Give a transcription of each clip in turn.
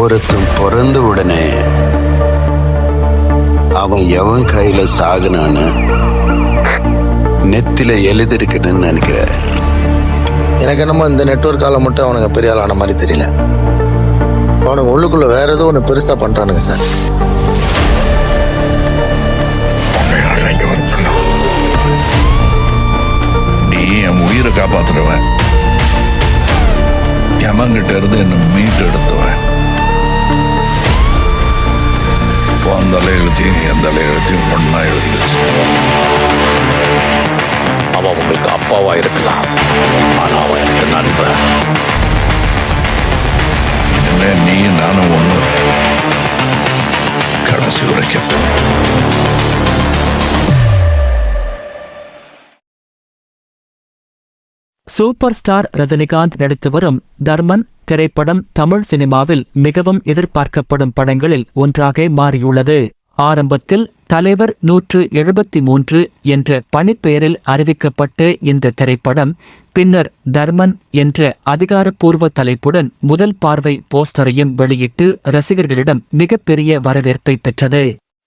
ஒருத்தன் பிறந்த உடனே அவன் எவன் கையில சாகுனான்னு நெத்தில எழுதிருக்குன்னு நினைக்கிற. எனக்கு என்னமோ இந்த நெட்வொர்க்கால மட்டும் அவனுங்க பெரிய ஆளான மாதிரி தெரியல. அவனுங்க உள்ளுக்குள்ள வேற ஏதோ ஒன்று பெருசா பண்றானுங்க சார். நீ என் உயிரை காப்பாத்துறவன், எமங்கிட்ட இருந்து என்ன மீட்டு எடுத்துவன். அந்த எழுத்தையும் எந்த எழுத்தையும் ஒன்னா எழுதி வச்சு. அவன் உங்களுக்கு அப்பாவா இருக்கலாம், ஆனா அவன் எனக்கு நண்பன். இனிமே நீ நானும் ஒண்ணு, கடைசி வரைக்கும். சூப்பர் ஸ்டார் ரஜினிகாந்த் நடித்து வரும் தர்மன் திரைப்படம் தமிழ் சினிமாவில் மிகவும் எதிர்பார்க்கப்படும் படங்களில் ஒன்றாக மாறியுள்ளது. ஆரம்பத்தில் தலைவர் 173 என்ற பணிப்பெயரில் அறிவிக்கப்பட்ட இந்த திரைப்படம் பின்னர் தர்மன் என்ற அதிகாரப்பூர்வ தலைப்புடன் முதல் பார்வை போஸ்டரையும் வெளியிட்டு ரசிகர்களிடம் மிகப்பெரிய வரவேற்பை பெற்றது.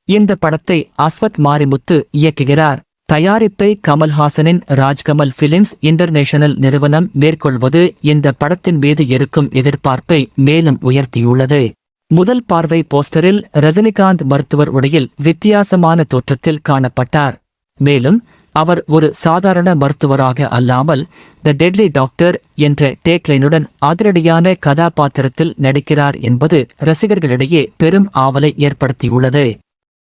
இந்த படத்தை அஸ்வத் மாரிமுத்து இயக்குகிறார். தயாரிப்பை கமல்ஹாசனின் ராஜ்கமல் பிலிம்ஸ் இன்டர்நேஷனல் நிறுவனம் மேற்கொள்வது இந்த படத்தின் மீது இருக்கும் எதிர்பார்ப்பை மேலும் உயர்த்தியுள்ளது. முதல் பார்வை போஸ்டரில் ரஜினிகாந்த் மருத்துவர் உடையில் வித்தியாசமான தோற்றத்தில் காணப்பட்டார். மேலும் அவர் ஒரு சாதாரண மருத்துவராக அல்லாமல் தி டெட்லி டாக்டர் என்ற டேக்லைனுடன் அதிரடியான கதாபாத்திரத்தில் நடிக்கிறார் என்பது ரசிகர்களிடையே பெரும் ஆவலை ஏற்படுத்தியுள்ளது.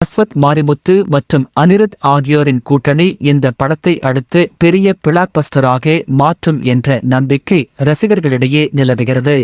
அஸ்வத் மாரிமுத்து மற்றும் அனிருத் ஆகியோரின் கூட்டணி இந்த படத்தை அடுத்து பெரிய பிளாக்பஸ்டராக மாற்றும் என்ற நம்பிக்கை ரசிகர்களிடையே நிலவுகிறது.